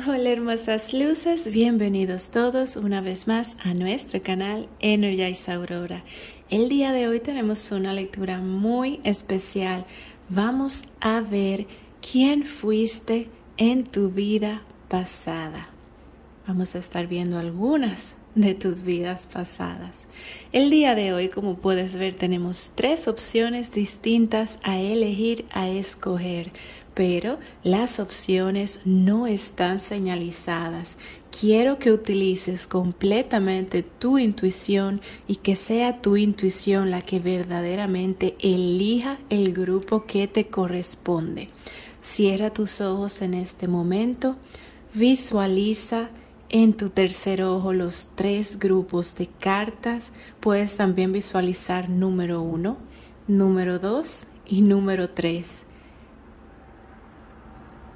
Hola hermosas luces, bienvenidos todos una vez más a nuestro canal Energize Aurora. El día de hoy tenemos una lectura muy especial. Vamos a ver quién fuiste en tu vida pasada. Vamos a estar viendo algunas de tus vidas pasadas. El día de hoy, como puedes ver, tenemos 3 opciones distintas a elegir, a escoger. Pero las opciones no están señalizadas. Quiero que utilices completamente tu intuición y que sea tu intuición la que verdaderamente elija el grupo que te corresponde. Cierra tus ojos en este momento. Visualiza en tu tercer ojo los 3 grupos de cartas. Puedes también visualizar número 1, número 2 y número 3.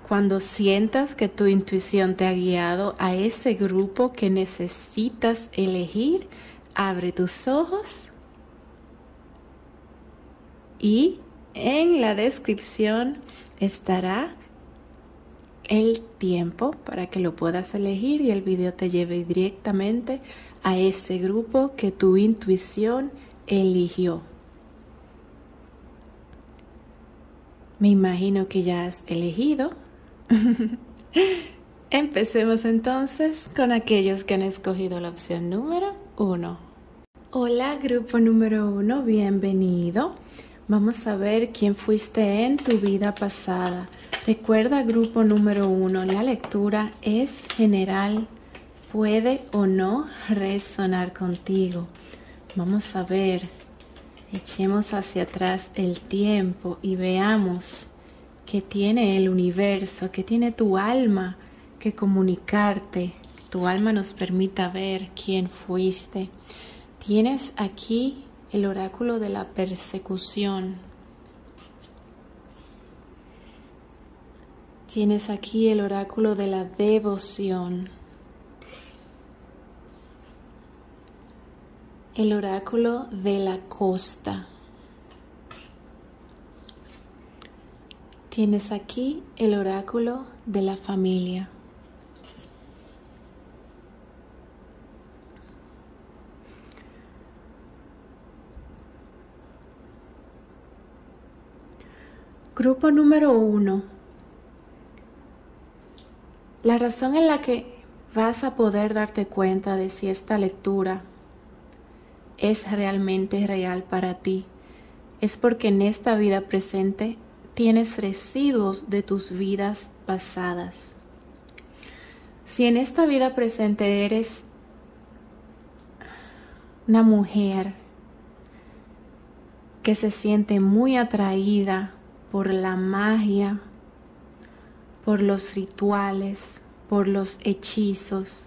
Cuando sientas que tu intuición te ha guiado a ese grupo que necesitas elegir, abre tus ojos y en la descripción estará el tiempo para que lo puedas elegir y el video te lleve directamente a ese grupo que tu intuición eligió. Me imagino que ya has elegido. Empecemos entonces con aquellos que han escogido la opción número 1. Hola, grupo número 1, bienvenido. Vamos a ver quién fuiste en tu vida pasada. Recuerda, grupo número 1, la lectura es general, puede o no resonar contigo. Vamos a ver, echemos hacia atrás el tiempo y veamos que tiene el universo, que tiene tu alma que comunicarte. Tu alma nos permita ver quién fuiste. Tienes aquí el oráculo de la persecución. Tienes aquí el oráculo de la devoción. El oráculo de la costa. Tienes aquí el oráculo de la familia. Grupo número 1. La razón en la que vas a poder darte cuenta de si esta lectura es realmente real para ti es porque en esta vida presente tienes residuos de tus vidas pasadas. Si en esta vida presente eres una mujer que se siente muy atraída por la magia, por los rituales, por los hechizos,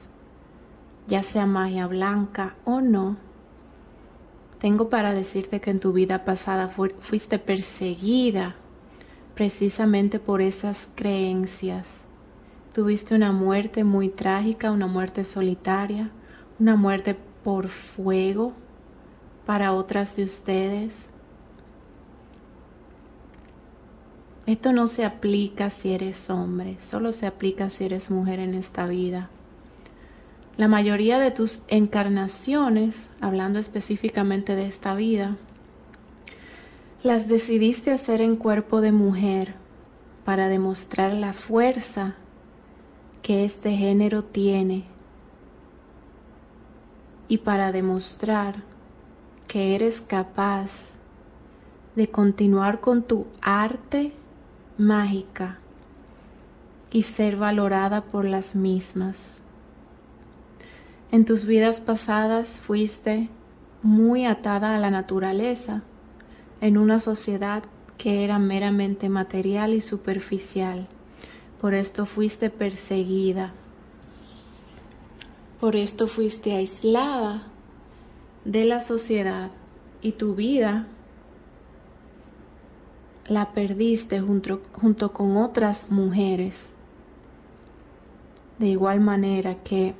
ya sea magia blanca o no, tengo para decirte que en tu vida pasada fuiste perseguida precisamente por esas creencias. Tuviste una muerte muy trágica, una muerte solitaria, una muerte por fuego para otras de ustedes. Esto no se aplica si eres hombre, solo se aplica si eres mujer en esta vida. La mayoría de tus encarnaciones, hablando específicamente de esta vida, las decidiste hacer en cuerpo de mujer para demostrar la fuerza que este género tiene y para demostrar que eres capaz de continuar con tu arte mágica y ser valorada por las mismas. En tus vidas pasadas fuiste muy atada a la naturaleza, en una sociedad que era meramente material y superficial. Por esto fuiste perseguida. Por esto fuiste aislada de la sociedad y tu vida la perdiste junto con otras mujeres. De igual manera que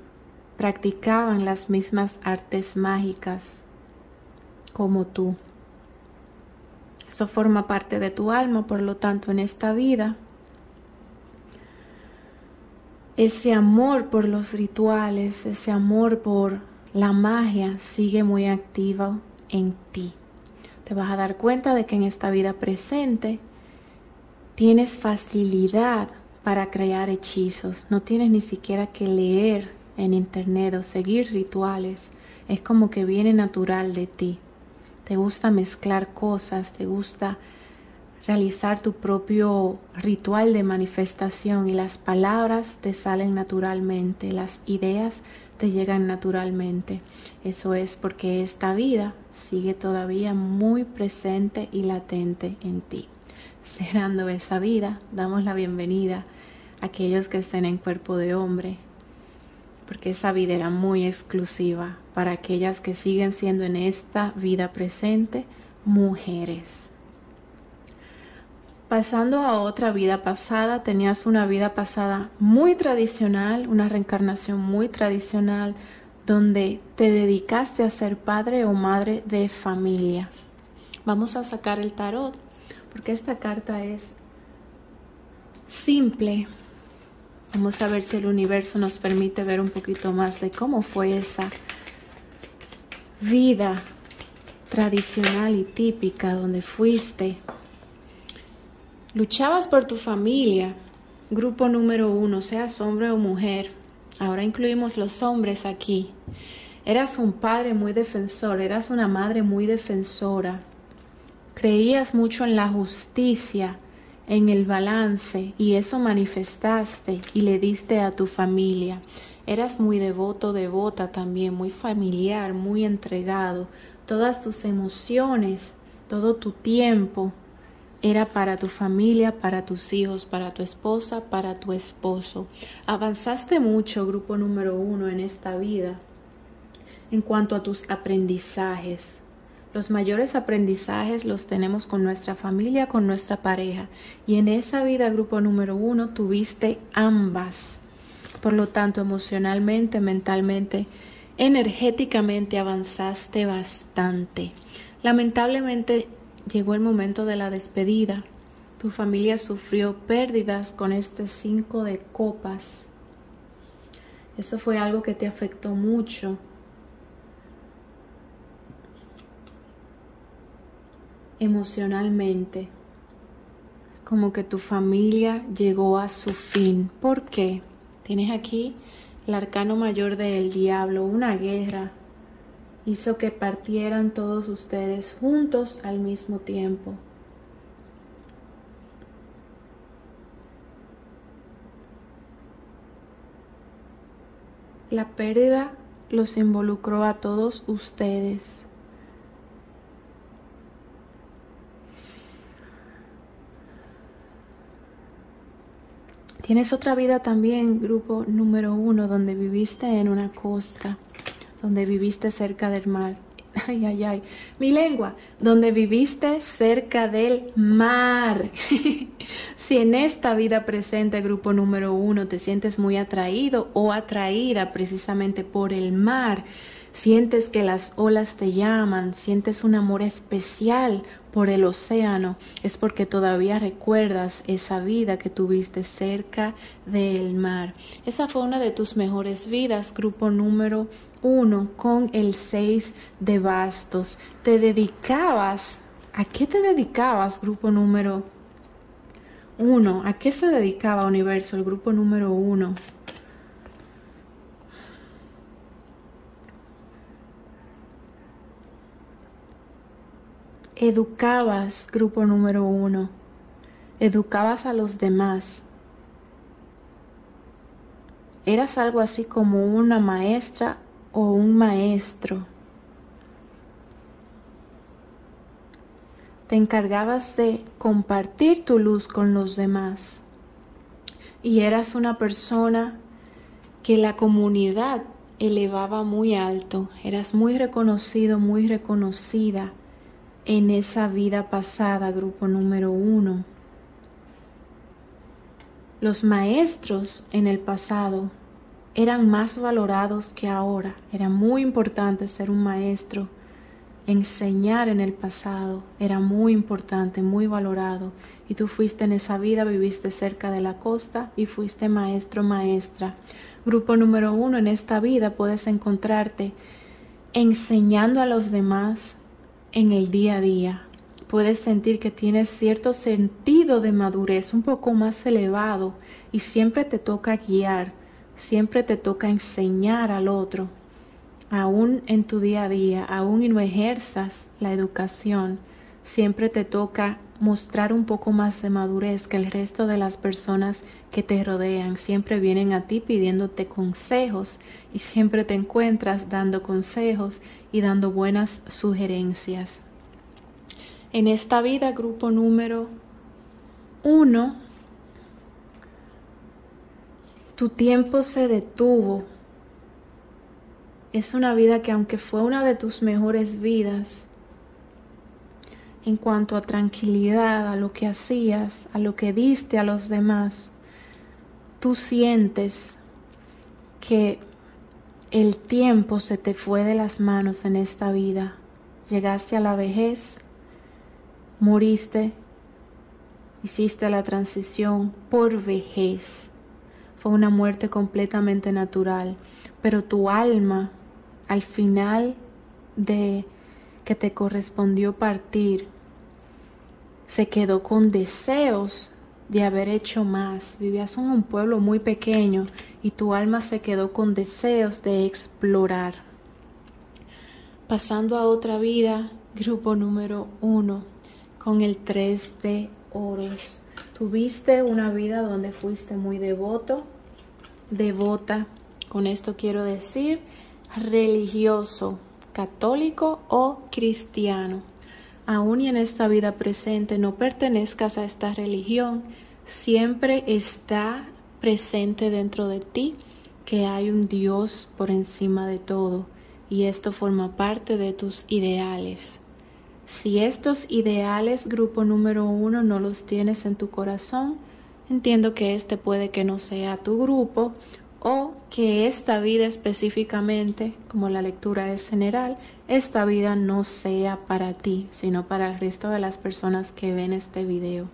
practicaban las mismas artes mágicas como tú. Eso forma parte de tu alma, por lo tanto, en esta vida ese amor por los rituales, ese amor por la magia sigue muy activo en ti. Te vas a dar cuenta de que en esta vida presente tienes facilidad para crear hechizos. No tienes ni siquiera que leer en internet o seguir rituales. Es como que viene natural de ti. Te gusta mezclar cosas, te gusta realizar tu propio ritual de manifestación y las palabras te salen naturalmente, las ideas te llegan naturalmente. Eso es porque esta vida sigue todavía muy presente y latente en ti. Cerrando esa vida, damos la bienvenida a aquellos que estén en cuerpo de hombre, porque esa vida era muy exclusiva para aquellas que siguen siendo en esta vida presente mujeres. Pasando a otra vida pasada, tenías una vida pasada muy tradicional, una reencarnación muy tradicional, donde te dedicaste a ser padre o madre de familia. Vamos a sacar el tarot, porque esta carta es simple. Vamos a ver si el universo nos permite ver un poquito más de cómo fue esa vida tradicional y típica donde fuiste. Luchabas por tu familia, grupo número 1, seas hombre o mujer. Ahora incluimos los hombres aquí. Eras un padre muy defensor, eras una madre muy defensora. Creías mucho en la justicia, en el balance, y eso manifestaste y le diste a tu familia. Eras muy devoto, devota también, muy familiar, muy entregado. Todas tus emociones, todo tu tiempo era para tu familia, para tus hijos, para tu esposa, para tu esposo. Avanzaste mucho, grupo número 1, en esta vida en cuanto a tus aprendizajes. Los mayores aprendizajes los tenemos con nuestra familia, con nuestra pareja. Y en esa vida, grupo número 1, tuviste ambas. Por lo tanto, emocionalmente, mentalmente, energéticamente avanzaste bastante. Lamentablemente, llegó el momento de la despedida. Tu familia sufrió pérdidas con este 5 de copas. Eso fue algo que te afectó mucho. Emocionalmente. Como que tu familia llegó a su fin. ¿Por qué? Tienes aquí el arcano mayor del diablo, una guerra. Hizo que partieran todos ustedes juntos al mismo tiempo. La pérdida los involucró a todos ustedes. Tienes otra vida también, grupo número 1, donde viviste en una costa, donde viviste cerca del mar. Ay, ay, ay, mi lengua, donde viviste cerca del mar. Si en esta vida presente, grupo número 1, te sientes muy atraído o atraída precisamente por el mar, sientes que las olas te llaman, sientes un amor especial por el océano, es porque todavía recuerdas esa vida que tuviste cerca del mar. Esa fue una de tus mejores vidas, grupo número 1, con el 6 de bastos. Te dedicabas, ¿a qué te dedicabas, grupo número 1? ¿A qué se dedicaba universo, el grupo número 1? Educabas, grupo número 1. Educabas a los demás. Eras algo así como una maestra o un maestro. Te encargabas de compartir tu luz con los demás. Y eras una persona que la comunidad elevaba muy alto. Eras muy reconocido, muy reconocida en esa vida pasada, grupo número 1. Los maestros en el pasado eran más valorados que ahora. Era muy importante ser un maestro enseñar en el pasado era muy importante, muy valorado, y tú fuiste en esa vida, viviste cerca de la costa y fuiste maestro, maestra. Grupo número 1, en esta vida puedes encontrarte enseñando a los demás en el día a día. Puedes sentir que tienes cierto sentido de madurez un poco más elevado y siempre te toca guiar, siempre te toca enseñar al otro. Aún en tu día a día, aún y no ejerzas la educación, siempre te toca mostrar un poco más de madurez que el resto de las personas que te rodean. Siempre vienen a ti pidiéndote consejos y siempre te encuentras dando consejos y dando buenas sugerencias. En esta vida, grupo número 1, tu tiempo se detuvo. Es una vida que, aunque fue una de tus mejores vidas, en cuanto a tranquilidad, a lo que hacías, a lo que diste a los demás, tú sientes que el tiempo se te fue de las manos en esta vida. Llegaste a la vejez, moriste, hiciste la transición por vejez. Fue una muerte completamente natural, pero tu alma, al final de que te correspondió partir, se quedó con deseos de haber hecho más. Vivías en un pueblo muy pequeño y tu alma se quedó con deseos de explorar. Pasando a otra vida, grupo número 1, con el 3 de oros. Tuviste una vida donde fuiste muy devoto, devota. Con esto quiero decir religioso, católico o cristiano. Aún y en esta vida presente no pertenezcas a esta religión, siempre está presente dentro de ti que hay un Dios por encima de todo, y esto forma parte de tus ideales. Si estos ideales, grupo número 1, no los tienes en tu corazón, entiendo que este puede que no sea tu grupo, o que esta vida específicamente, como la lectura es general, esta vida no sea para ti, sino para el resto de las personas que ven este video.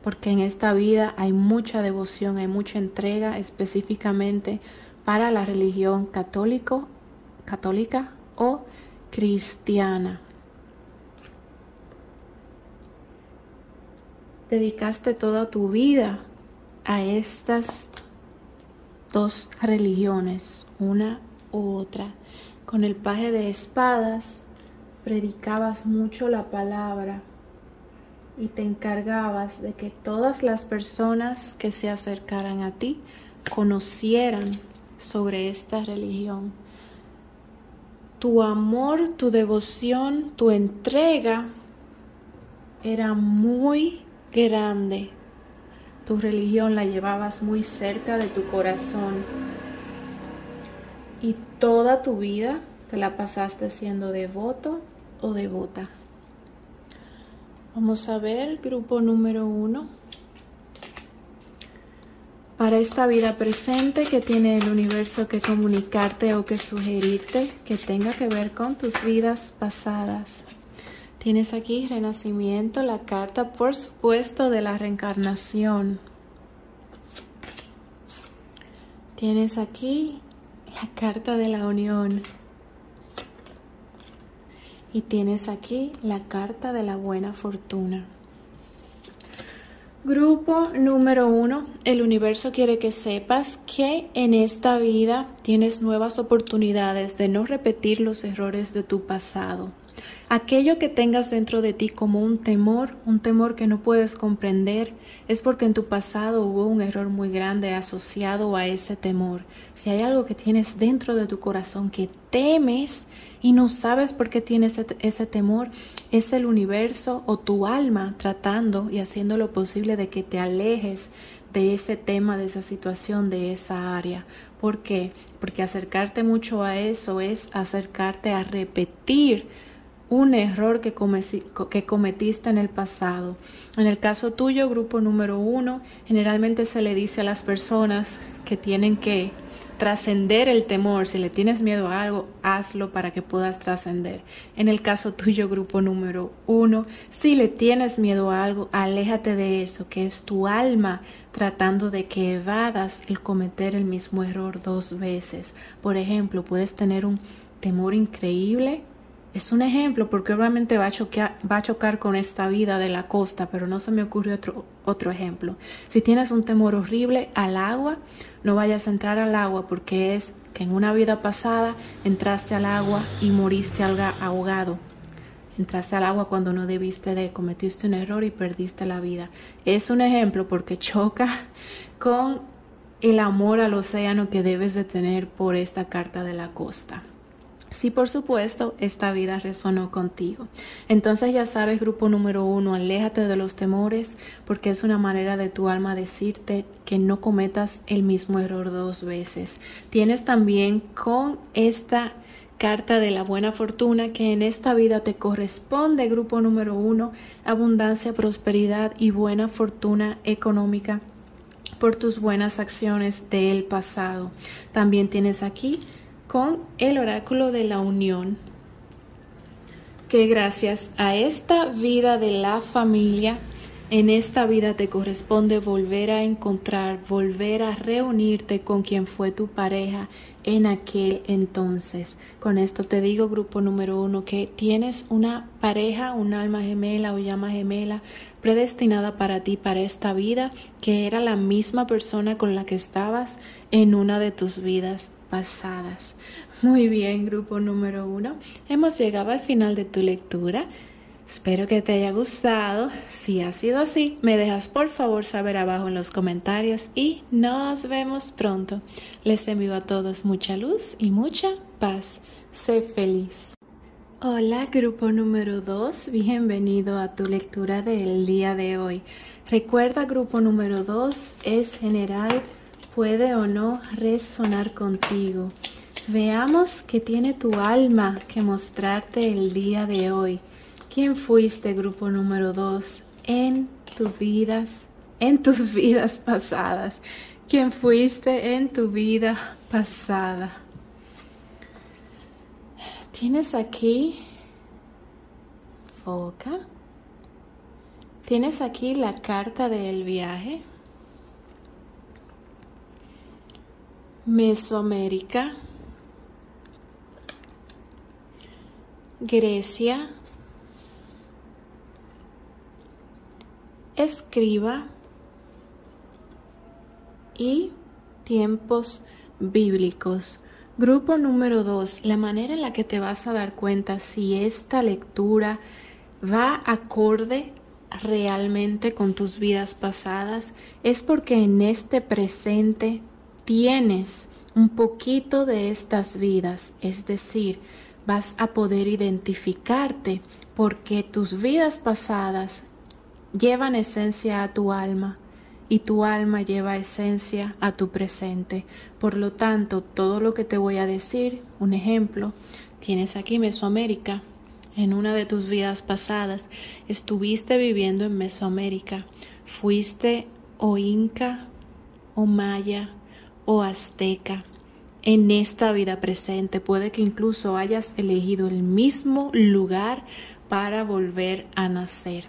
Porque en esta vida hay mucha devoción, hay mucha entrega específicamente para la religión católica o cristiana. Dedicaste toda tu vida a estas dos religiones, una u otra. Con el paje de espadas predicabas mucho la palabra y te encargabas de que todas las personas que se acercaran a ti conocieran sobre esta religión. Tu amor, tu devoción, tu entrega era muy grande. Tu religión la llevabas muy cerca de tu corazón y toda tu vida te la pasaste siendo devoto o devota. Vamos a ver, grupo número 1. Para esta vida presente, que tiene el universo que comunicarte o que sugerirte que tenga que ver con tus vidas pasadas. Tienes aquí renacimiento, la carta, por supuesto, de la reencarnación. Tienes aquí la carta de la unión. Y tienes aquí la carta de la buena fortuna. Grupo número 1. El universo quiere que sepas que en esta vida tienes nuevas oportunidades de no repetir los errores de tu pasado. Aquello que tengas dentro de ti como un temor que no puedes comprender, es porque en tu pasado hubo un error muy grande asociado a ese temor. Si hay algo que tienes dentro de tu corazón que temes y no sabes por qué tienes ese temor, es el universo o tu alma tratando y haciendo lo posible de que te alejes de ese tema, de esa situación, de esa área. ¿Por qué? Porque acercarte mucho a eso es acercarte a repetir un error que cometiste en el pasado. En el caso tuyo, grupo número 1, generalmente se le dice a las personas que tienen que trascender el temor. Si le tienes miedo a algo, hazlo para que puedas trascender. En el caso tuyo, grupo número 1, si le tienes miedo a algo, aléjate de eso, que es tu alma tratando de que evadas el cometer el mismo error 2 veces. Por ejemplo, puedes tener un temor increíble. Es un ejemplo porque obviamente va a chocar con esta vida de la costa, pero no se me ocurre otro ejemplo. Si tienes un temor horrible al agua, no vayas a entrar al agua porque es que en una vida pasada entraste al agua y moriste ahogado. Entraste al agua cuando no debiste cometiste un error y perdiste la vida. Es un ejemplo porque choca con el amor al océano que debes de tener por esta carta de la costa. Sí, por supuesto, esta vida resonó contigo. Entonces ya sabes, grupo número 1, aléjate de los temores porque es una manera de tu alma decirte que no cometas el mismo error 2 veces. Tienes también con esta carta de la buena fortuna que en esta vida te corresponde, grupo número 1, abundancia, prosperidad y buena fortuna económica por tus buenas acciones del pasado. También tienes aquí con el oráculo de la unión, que gracias a esta vida de la familia, en esta vida te corresponde volver a encontrar, volver a reunirte con quien fue tu pareja en aquel entonces. Con esto te digo, grupo número 1, que tienes una pareja, un alma gemela o llama gemela predestinada para ti, para esta vida, que era la misma persona con la que estabas en una de tus vidas pasadas. Muy bien, grupo número 1. Hemos llegado al final de tu lectura. Espero que te haya gustado. Si ha sido así, me dejas por favor saber abajo en los comentarios y nos vemos pronto. Les envío a todos mucha luz y mucha paz. Sé feliz. Hola, grupo número 2. Bienvenido a tu lectura del día de hoy. Recuerda, grupo número 2 es general, puede o no resonar contigo. Veamos qué tiene tu alma que mostrarte el día de hoy. ¿Quién fuiste, grupo número 2, en tus vidas pasadas? ¿Quién fuiste en tu vida pasada? Tienes aquí, foca. Tienes aquí la carta del viaje. Mesoamérica. Grecia. Escriba y tiempos bíblicos. Grupo número 2, la manera en la que te vas a dar cuenta si esta lectura va acorde realmente con tus vidas pasadas es porque en este presente tienes un poquito de estas vidas, es decir, vas a poder identificarte porque tus vidas pasadas llevan esencia a tu alma y tu alma lleva esencia a tu presente. Por lo tanto, todo lo que te voy a decir, un ejemplo, tienes aquí Mesoamérica. En una de tus vidas pasadas estuviste viviendo en Mesoamérica. Fuiste o inca, o maya, o azteca. En esta vida presente puede que incluso hayas elegido el mismo lugar para volver a nacer.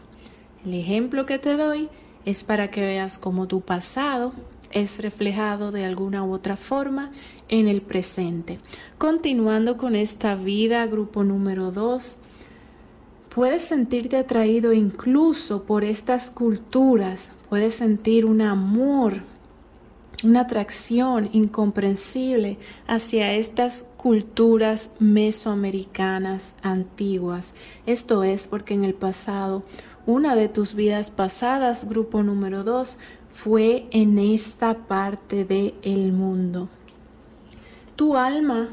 El ejemplo que te doy es para que veas cómo tu pasado es reflejado de alguna u otra forma en el presente. Continuando con esta vida, grupo número 2, puedes sentirte atraído incluso por estas culturas, puedes sentir un amor, una atracción incomprensible hacia estas culturas mesoamericanas antiguas. Esto es porque en el pasado, una de tus vidas pasadas, grupo número 2, fue en esta parte del mundo. Tu alma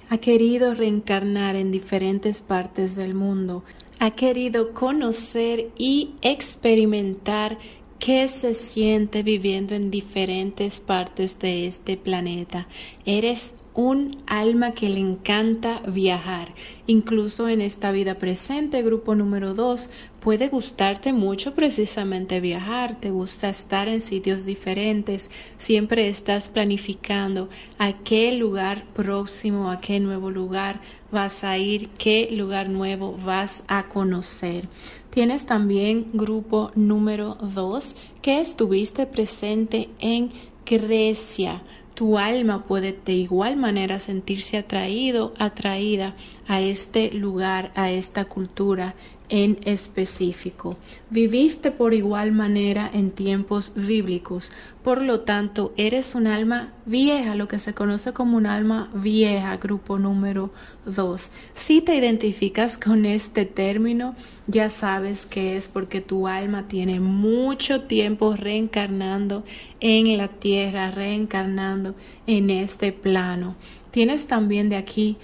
ha querido reencarnar en diferentes partes del mundo. Ha querido conocer y experimentar qué se siente viviendo en diferentes partes de este planeta. Eres un alma que le encanta viajar. Incluso en esta vida presente, grupo número 2, puede gustarte mucho precisamente viajar. Te gusta estar en sitios diferentes. Siempre estás planificando a qué lugar próximo, a qué nuevo lugar vas a ir, qué lugar nuevo vas a conocer. Tienes también grupo número 2 que estuviste presente en Grecia. Tu alma puede de igual manera sentirse atraída a este lugar, a esta cultura en específico. Viviste por igual manera en tiempos bíblicos, por lo tanto eres un alma vieja, lo que se conoce como un alma vieja, grupo número 2. Si te identificas con este término, ya sabes que es porque tu alma tiene mucho tiempo reencarnando en la tierra, reencarnando en este plano. Tienes también aquí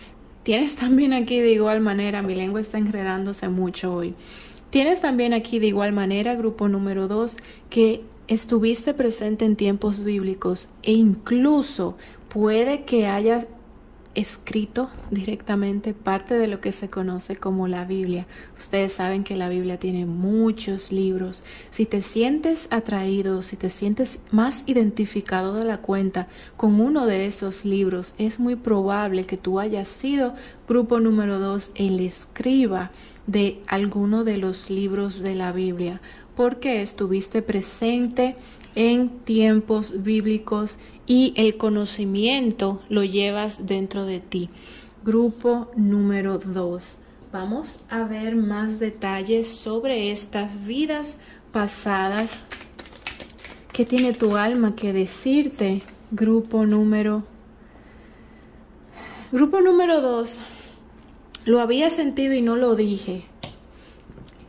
de igual manera, mi lengua está enredándose mucho hoy. Tienes también aquí de igual manera, grupo número 2, que estuviste presente en tiempos bíblicos e incluso puede que hayas escrito directamente parte de lo que se conoce como la Biblia. Ustedes saben que la Biblia tiene muchos libros. Si te sientes atraído, si te sientes más identificado de la cuenta con uno de esos libros, es muy probable que tú hayas sido grupo número 2, el escriba de alguno de los libros de la Biblia, porque estuviste presente en tiempos bíblicos y el conocimiento lo llevas dentro de ti. Grupo número 2. Vamos a ver más detalles sobre estas vidas pasadas. ¿Qué tiene tu alma que decirte? Grupo número 2. Lo había sentido y no lo dije.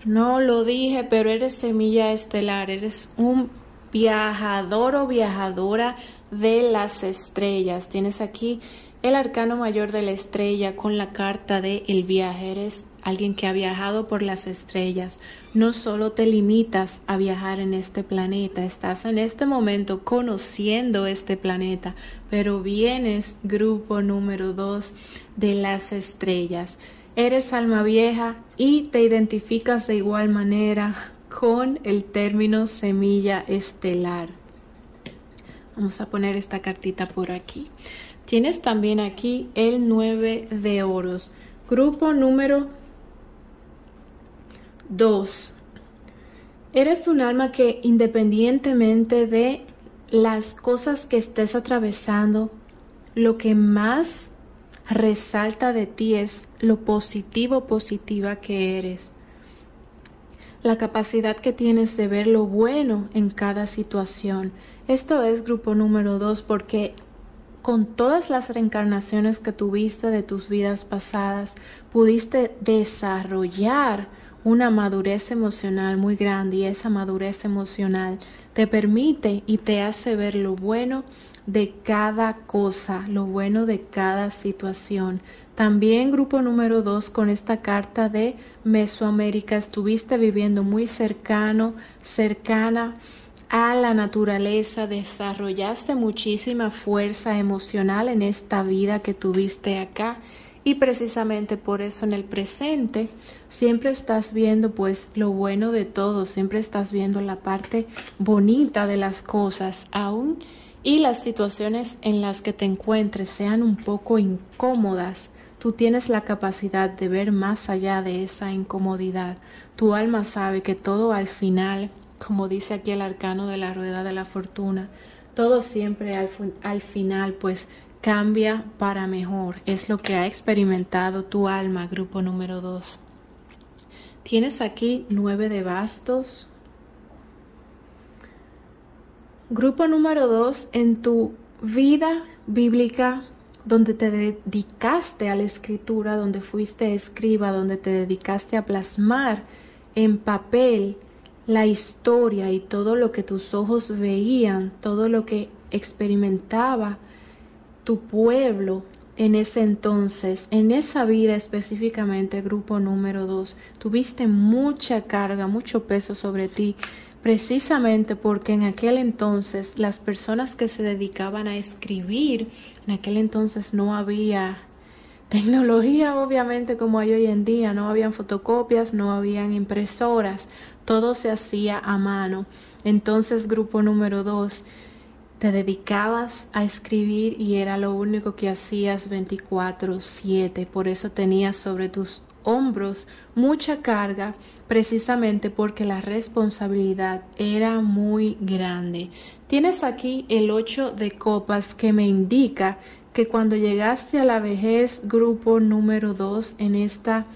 No lo dije, pero eres semilla estelar. Eres un viajador o viajadora de las estrellas. Tienes aquí el arcano mayor de la estrella con la carta de el viaje. Eres alguien que ha viajado por las estrellas. No solo te limitas a viajar en este planeta, estás en este momento conociendo este planeta, pero vienes, grupo número 2, de las estrellas. Eres alma vieja y te identificas de igual manera con el término semilla estelar. Vamos a poner esta cartita por aquí. Tienes también aquí el 9 de oros. Grupo número 2. Eres un alma que independientemente de las cosas que estés atravesando, lo que más resalta de ti es lo positiva que eres. La capacidad que tienes de ver lo bueno en cada situación. Esto es grupo número 2 porque con todas las reencarnaciones que tuviste de tus vidas pasadas, pudiste desarrollar una madurez emocional muy grande y esa madurez emocional te permite y te hace ver lo bueno de cada cosa, lo bueno de cada situación. También grupo número 2 con esta carta de Mesoamérica estuviste viviendo muy cercana a la naturaleza, desarrollaste muchísima fuerza emocional en esta vida que tuviste acá y precisamente por eso en el presente siempre estás viendo pues lo bueno de todo, siempre estás viendo la parte bonita de las cosas aún y las situaciones en las que te encuentres sean un poco incómodas. Tú tienes la capacidad de ver más allá de esa incomodidad. Tu alma sabe que todo al final, como dice aquí el arcano de la rueda de la fortuna, todo siempre al final pues cambia para mejor. Es lo que ha experimentado tu alma, grupo número 2. Tienes aquí 9 de bastos. Grupo número 2, en tu vida bíblica, donde te dedicaste a la escritura, donde fuiste escriba, donde te dedicaste a plasmar en papel la historia y todo lo que tus ojos veían, todo lo que experimentaba tu pueblo en ese entonces, en esa vida específicamente, grupo número 2, tuviste mucha carga, mucho peso sobre ti, precisamente porque en aquel entonces las personas que se dedicaban a escribir, en aquel entonces no había tecnología obviamente como hay hoy en día, no habían fotocopias, no habían impresoras, todo se hacía a mano. Entonces, grupo número 2, te dedicabas a escribir y era lo único que hacías 24/7. Por eso tenías sobre tus hombros mucha carga, precisamente porque la responsabilidad era muy grande. Tienes aquí el 8 de copas que me indica que cuando llegaste a la vejez, grupo número 2, en esta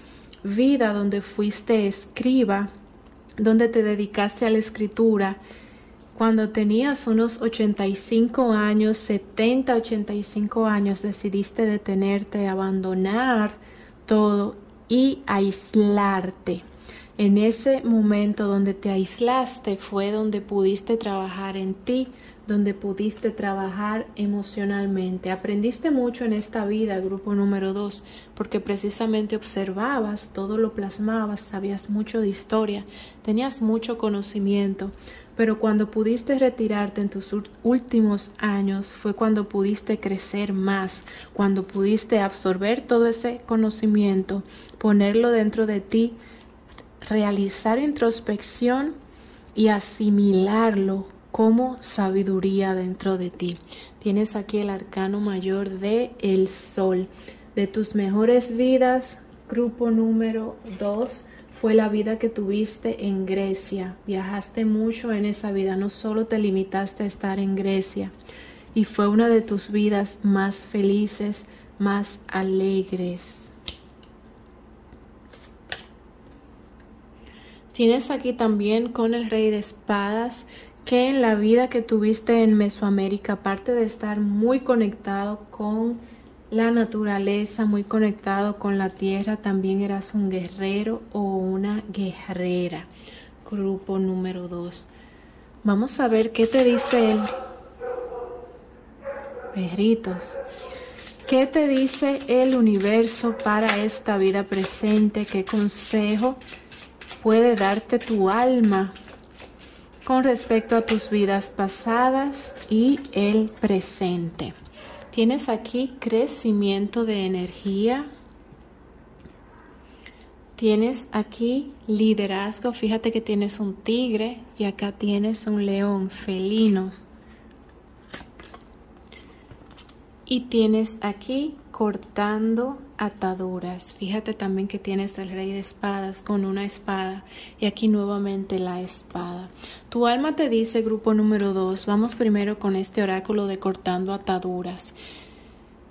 vida donde fuiste escriba, donde te dedicaste a la escritura, cuando tenías unos 85 años, 70, 85 años, decidiste detenerte, abandonar todo y aislarte. En ese momento donde te aislaste fue donde pudiste trabajar en ti, donde pudiste trabajar emocionalmente. Aprendiste mucho en esta vida, grupo número 2, porque precisamente observabas, todo lo plasmabas, sabías mucho de historia, tenías mucho conocimiento, pero cuando pudiste retirarte en tus últimos años fue cuando pudiste crecer más, cuando pudiste absorber todo ese conocimiento, ponerlo dentro de ti, realizar introspección y asimilarlo como sabiduría dentro de ti. Tienes aquí el arcano mayor de el sol. De tus mejores vidas, grupo número 2, fue la vida que tuviste en Grecia. Viajaste mucho en esa vida, no solo te limitaste a estar en Grecia. Y fue una de tus vidas más felices, más alegres. Tienes aquí también con el rey de espadas que en la vida que tuviste en Mesoamérica, aparte de estar muy conectado con la naturaleza, muy conectado con la tierra, también eras un guerrero o una guerrera. Grupo número 2. Vamos a ver qué te dice el perritos. ¿Qué te dice el universo para esta vida presente? ¿Qué consejo puede darte tu alma con respecto a tus vidas pasadas y el presente? Tienes aquí crecimiento de energía. Tienes aquí liderazgo. Fíjate que tienes un tigre y acá tienes un león, felinos. Y tienes aquí cortando ataduras. Fíjate también que tienes el rey de espadas con una espada y aquí nuevamente la espada. Tu alma te dice, grupo número 2, vamos primero con este oráculo de cortando ataduras.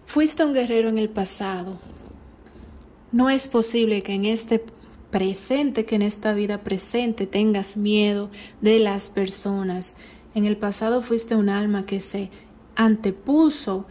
Fuiste un guerrero en el pasado. No es posible que en este presente, que en esta vida presente tengas miedo de las personas. En el pasado fuiste un alma que se antepuso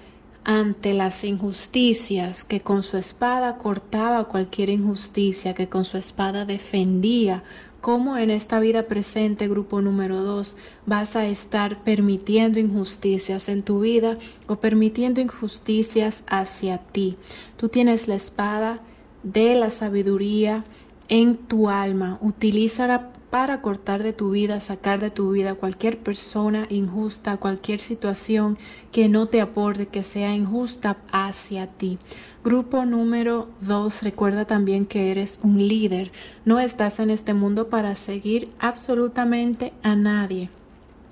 ante las injusticias, que con su espada cortaba cualquier injusticia, que con su espada defendía. Como en esta vida presente, grupo número 2, vas a estar permitiendo injusticias en tu vida o permitiendo injusticias hacia ti. Tú tienes la espada de la sabiduría en tu alma. Utilízala para cortar de tu vida, sacar de tu vida cualquier persona injusta, cualquier situación que no te aporte, que sea injusta hacia ti. Grupo número 2, recuerda también que eres un líder. No estás en este mundo para seguir absolutamente a nadie.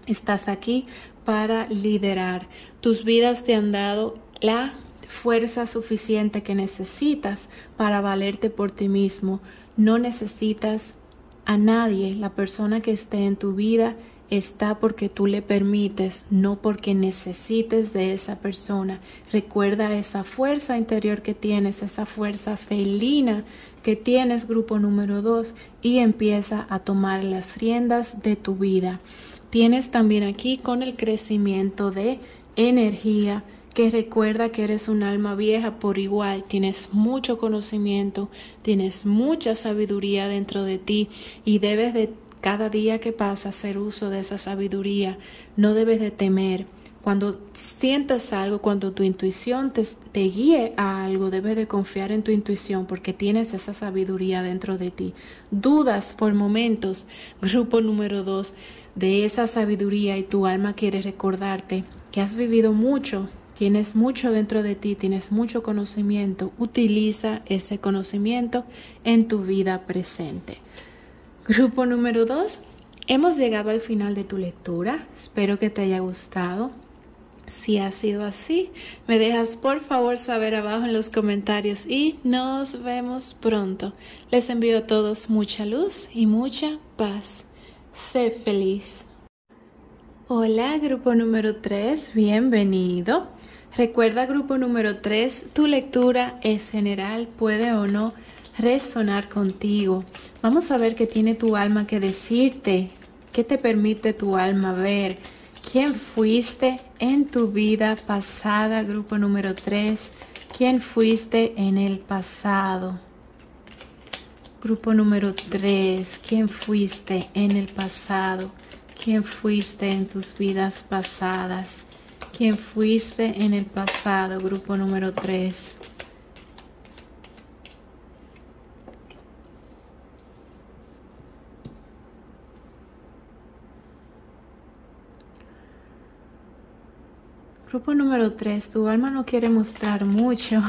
Estás aquí para liderar. Tus vidas te han dado la fuerza suficiente que necesitas para valerte por ti mismo. No necesitas a nadie. La persona que esté en tu vida está porque tú le permites, no porque necesites de esa persona. Recuerda esa fuerza interior que tienes, esa fuerza felina que tienes, grupo número 2, y empieza a tomar las riendas de tu vida. Tienes también aquí con el crecimiento de energía, que recuerda que eres un alma vieja por igual, tienes mucho conocimiento, tienes mucha sabiduría dentro de ti y debes de cada día que pasa hacer uso de esa sabiduría. No debes de temer. Cuando sientas algo, cuando tu intuición te guíe a algo, debes de confiar en tu intuición porque tienes esa sabiduría dentro de ti. Dudas por momentos, grupo número 2, de esa sabiduría y tu alma quiere recordarte que has vivido mucho, tienes mucho dentro de ti, tienes mucho conocimiento. Utiliza ese conocimiento en tu vida presente. Grupo número 2, hemos llegado al final de tu lectura. Espero que te haya gustado. Si ha sido así, me dejas por favor saber abajo en los comentarios y nos vemos pronto. Les envío a todos mucha luz y mucha paz. Sé feliz. Hola, grupo número 3, bienvenido. Recuerda, grupo número 3, tu lectura es general, puede o no resonar contigo. Vamos a ver qué tiene tu alma que decirte, qué te permite tu alma ver. ¿Quién fuiste en tu vida pasada, grupo número 3? ¿Quién fuiste en el pasado? Grupo número 3, ¿quién fuiste en el pasado? ¿Quién fuiste en tus vidas pasadas? ¿Quién fuiste en el pasado, grupo número 3? Grupo número 3, tu alma no quiere mostrar mucho.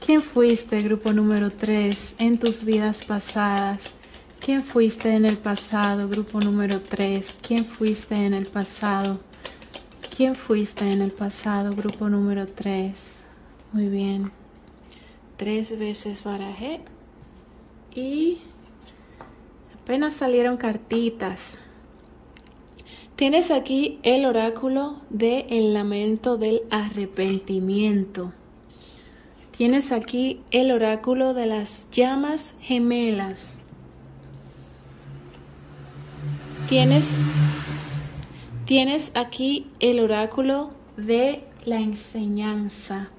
¿Quién fuiste, grupo número 3, en tus vidas pasadas? ¿Quién fuiste en el pasado, grupo número 3? ¿Quién fuiste en el pasado? ¿Quién fuiste en el pasado, grupo número 3? Muy bien. 3 veces barajé y apenas salieron cartitas. Tienes aquí el oráculo del lamento del arrepentimiento. Tienes aquí el oráculo de las llamas gemelas. Tienes aquí el oráculo de la enseñanza.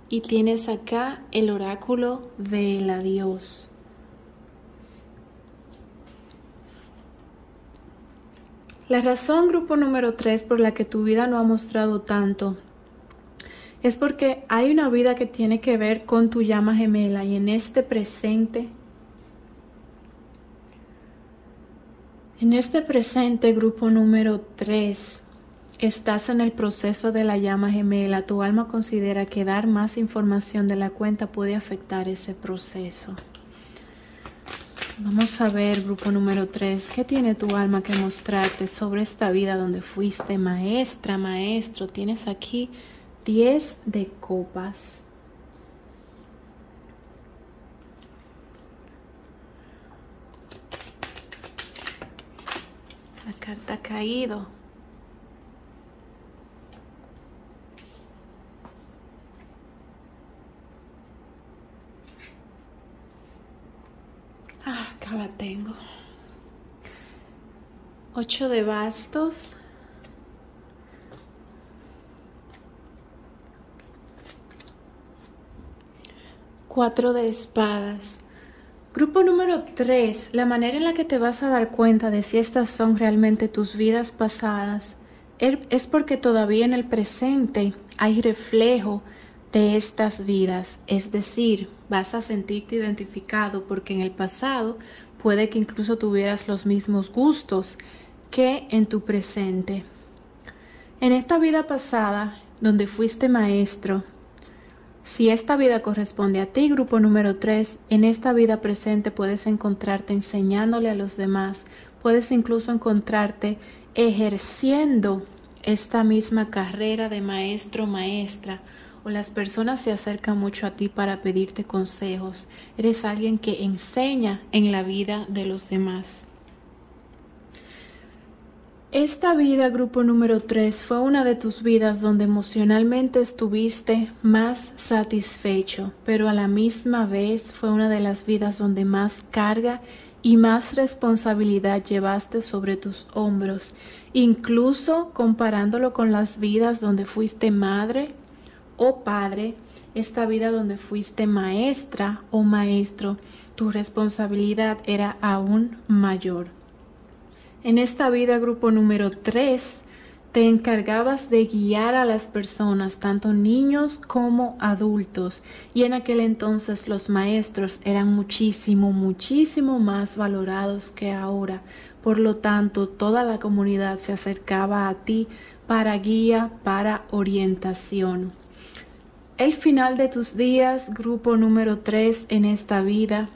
Y tienes acá el oráculo del adiós. La razón, grupo número 3, por la que tu vida no ha mostrado tanto es porque hay una vida que tiene que ver con tu llama gemela y en este presente, grupo número 3, estás en el proceso de la llama gemela. Tu alma considera que dar más información de la cuenta puede afectar ese proceso. Vamos a ver, grupo número 3, ¿qué tiene tu alma que mostrarte sobre esta vida donde fuiste maestra, maestro? Tienes aquí 10 de copas. La carta ha caído. Acá la tengo. 8 de bastos. 4 de espadas. Grupo número 3, la manera en la que te vas a dar cuenta de si estas son realmente tus vidas pasadas es porque todavía en el presente hay reflejo de estas vidas, es decir, vas a sentirte identificado porque en el pasado puede que incluso tuvieras los mismos gustos que en tu presente. En esta vida pasada, donde fuiste maestro, si esta vida corresponde a ti, grupo número 3, en esta vida presente puedes encontrarte enseñándole a los demás, puedes incluso encontrarte ejerciendo esta misma carrera de maestro, maestra, o las personas se acercan mucho a ti para pedirte consejos. Eres alguien que enseña en la vida de los demás. Esta vida, grupo número 3, fue una de tus vidas donde emocionalmente estuviste más satisfecho, pero a la misma vez fue una de las vidas donde más carga y más responsabilidad llevaste sobre tus hombros, incluso comparándolo con las vidas donde fuiste madre o padre, esta vida donde fuiste maestra o maestro, tu responsabilidad era aún mayor. En esta vida, grupo número 3, te encargabas de guiar a las personas, tanto niños como adultos, y en aquel entonces los maestros eran muchísimo más valorados que ahora. Por lo tanto, toda la comunidad se acercaba a ti para guía, para orientación. El final de tus días, grupo número 3 en esta vida,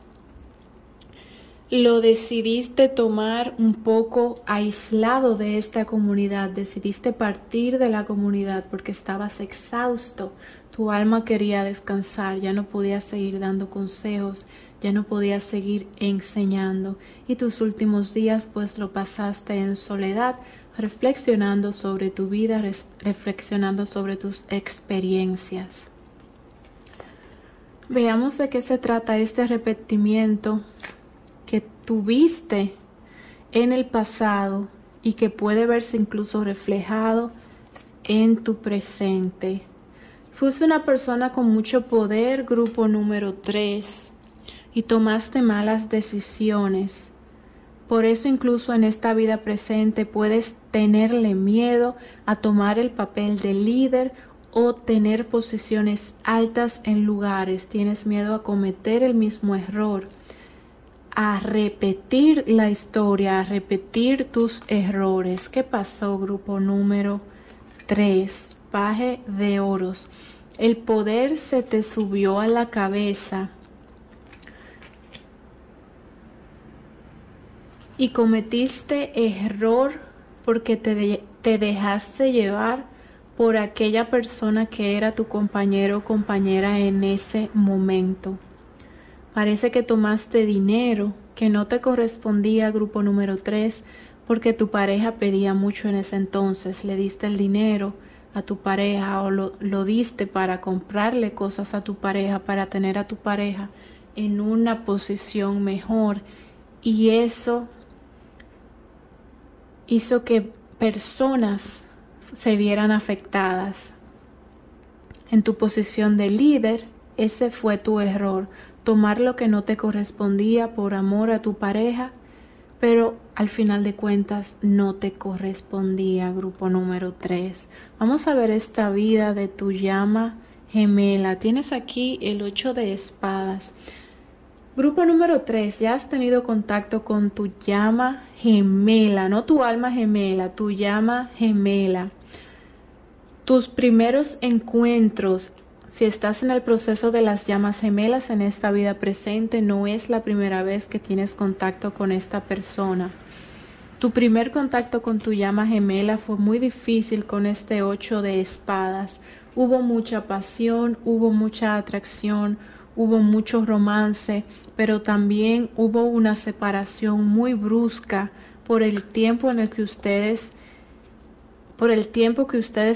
lo decidiste tomar un poco aislado de esta comunidad, decidiste partir de la comunidad porque estabas exhausto, tu alma quería descansar, ya no podías seguir dando consejos, ya no podías seguir enseñando, y tus últimos días pues lo pasaste en soledad, reflexionando sobre tu vida, reflexionando sobre tus experiencias. Veamos de qué se trata este arrepentimiento que tuviste en el pasado y que puede verse incluso reflejado en tu presente. Fuiste una persona con mucho poder, grupo número 3, y tomaste malas decisiones. Por eso incluso en esta vida presente puedes tenerle miedo a tomar el papel de líder o tener posiciones altas en lugares. Tienes miedo a cometer el mismo error, a repetir la historia, a repetir tus errores. ¿Qué pasó, grupo número 3? Paje de oros. El poder se te subió a la cabeza y cometiste error porque te dejaste llevar por aquella persona que era tu compañero o compañera en ese momento. Parece que tomaste dinero que no te correspondía, grupo número 3, porque tu pareja pedía mucho en ese entonces. Le diste el dinero a tu pareja o lo diste para comprarle cosas a tu pareja, para tener a tu pareja en una posición mejor. Y eso hizo que personas se vieran afectadas. En tu posición de líder, ese fue tu error. Tomar lo que no te correspondía por amor a tu pareja, pero al final de cuentas no te correspondía, grupo número 3. Vamos a ver esta vida de tu llama gemela. Tienes aquí el 8 de espadas. Grupo número 3, ya has tenido contacto con tu llama gemela, no tu alma gemela, tu llama gemela. Tus primeros encuentros. Si estás en el proceso de las llamas gemelas en esta vida presente, no es la primera vez que tienes contacto con esta persona. Tu primer contacto con tu llama gemela fue muy difícil con este 8 de espadas. Hubo mucha pasión, hubo mucha atracción, hubo mucho romance, pero también hubo una separación muy brusca por el tiempo que ustedes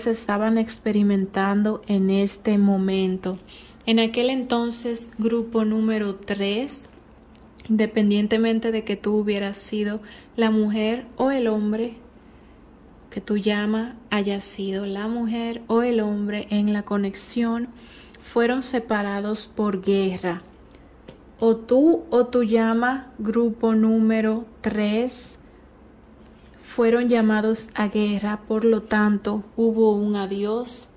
estaban experimentando en este momento. En aquel entonces, grupo número 3, independientemente de que tú hubieras sido la mujer o el hombre, que tu llama haya sido la mujer o el hombre en la conexión, fueron separados por guerra. O tú o tu llama, grupo número 3, fueron llamados a guerra, por lo tanto hubo un adiós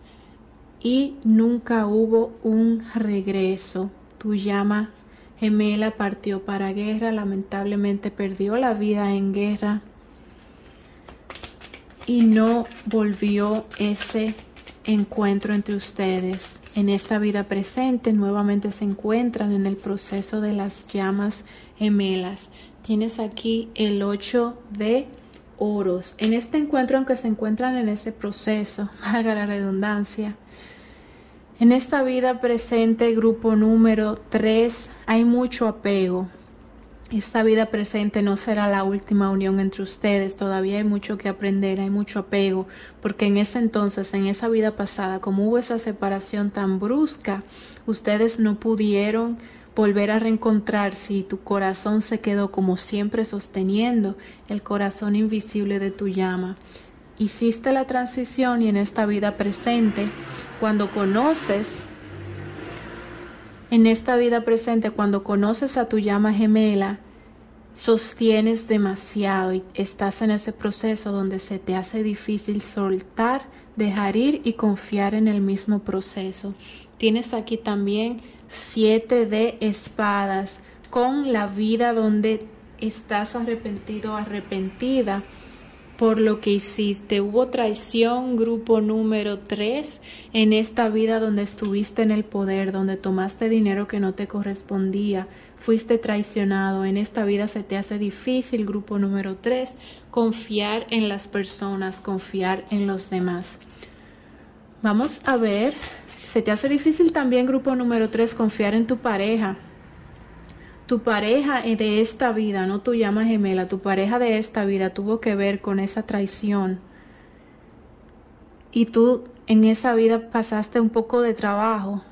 y nunca hubo un regreso. Tu llama gemela partió para guerra, lamentablemente perdió la vida en guerra y no volvió ese encuentro entre ustedes. En esta vida presente nuevamente se encuentran en el proceso de las llamas gemelas. Tienes aquí el 8 de oros. En este encuentro, aunque se encuentran en ese proceso, valga la redundancia, en esta vida presente, grupo número 3, hay mucho apego. Esta vida presente no será la última unión entre ustedes, todavía hay mucho que aprender, hay mucho apego, porque en ese entonces, en esa vida pasada, como hubo esa separación tan brusca, ustedes no pudieron volver a reencontrarse y tu corazón se quedó como siempre sosteniendo el corazón invisible de tu llama. Hiciste la transición y en esta vida presente, cuando conoces a tu llama gemela, sostienes demasiado y estás en ese proceso donde se te hace difícil soltar, dejar ir y confiar en el mismo proceso. Tienes aquí también 7 de espadas con la vida donde estás arrepentido, arrepentida por lo que hiciste. Hubo traición, grupo número 3, en esta vida donde estuviste en el poder, donde tomaste dinero que no te correspondía, fuiste traicionado. En esta vida se te hace difícil, grupo número 3, confiar en las personas, confiar en los demás. Vamos a ver, se te hace difícil también, grupo número 3, confiar en tu pareja. Tu pareja de esta vida, no tu llama gemela, tu pareja de esta vida tuvo que ver con esa traición. Y tú en esa vida pasaste un poco de trabajo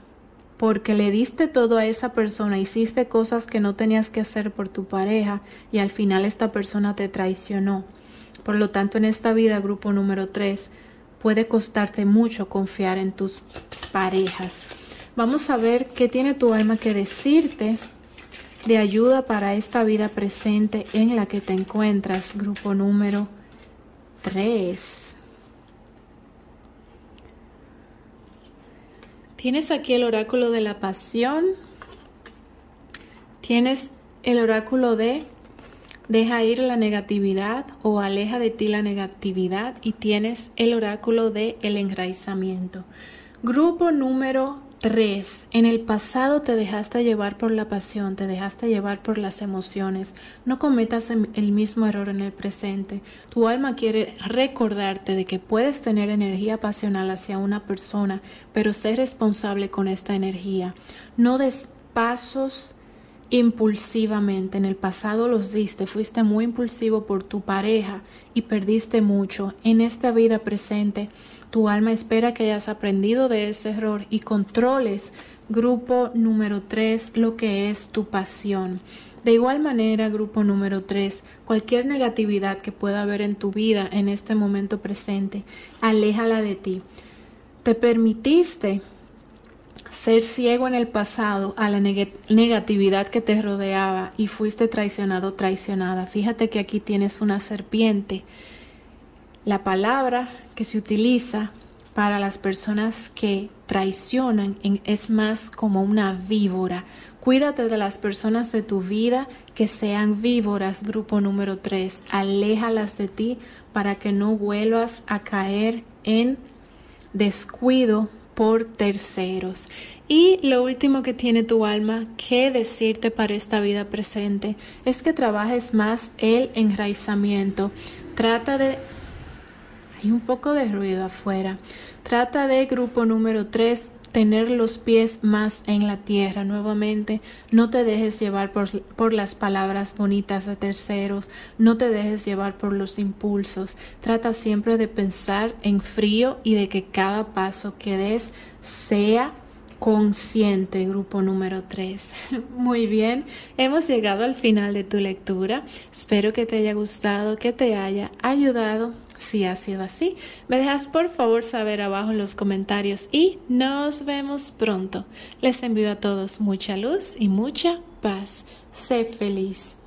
porque le diste todo a esa persona, hiciste cosas que no tenías que hacer por tu pareja y al final esta persona te traicionó. Por lo tanto, en esta vida, grupo número 3, puede costarte mucho confiar en tus parejas. Vamos a ver qué tiene tu alma que decirte de ayuda para esta vida presente en la que te encuentras, grupo número 3. Tienes aquí el oráculo de la pasión, tienes el oráculo de deja ir la negatividad o aleja de ti la negatividad y tienes el oráculo de el enraizamiento. Grupo número 3. En el pasado te dejaste llevar por la pasión, te dejaste llevar por las emociones. No cometas el mismo error en el presente. Tu alma quiere recordarte de que puedes tener energía pasional hacia una persona, pero sé responsable con esta energía. No des pasos impulsivamente. En el pasado los diste, fuiste muy impulsivo por tu pareja y perdiste mucho. En esta vida presente, tu alma espera que hayas aprendido de ese error y controles, grupo número 3, lo que es tu pasión. De igual manera, grupo número 3, cualquier negatividad que pueda haber en tu vida en este momento presente, aléjala de ti. Te permitiste ser ciego en el pasado a la negatividad que te rodeaba y fuiste traicionado, traicionada. Fíjate que aquí tienes una serpiente. La palabra que se utiliza para las personas que traicionan es más como una víbora. Cuídate de las personas de tu vida que sean víboras, grupo número 3. Aléjalas de ti para que no vuelvas a caer en descuido por terceros. Y lo último que tiene tu alma que decirte para esta vida presente es que trabajes más el enraizamiento. Hay un poco de ruido afuera. Trata de, grupo número 3, tener los pies más en la tierra. Nuevamente, no te dejes llevar por las palabras bonitas de terceros. No te dejes llevar por los impulsos. Trata siempre de pensar en frío y de que cada paso que des sea consciente, grupo número 3. Muy bien, hemos llegado al final de tu lectura. Espero que te haya gustado, que te haya ayudado. Si ha sido así, me dejas por favor saber abajo en los comentarios y nos vemos pronto. Les envío a todos mucha luz y mucha paz. Sé feliz.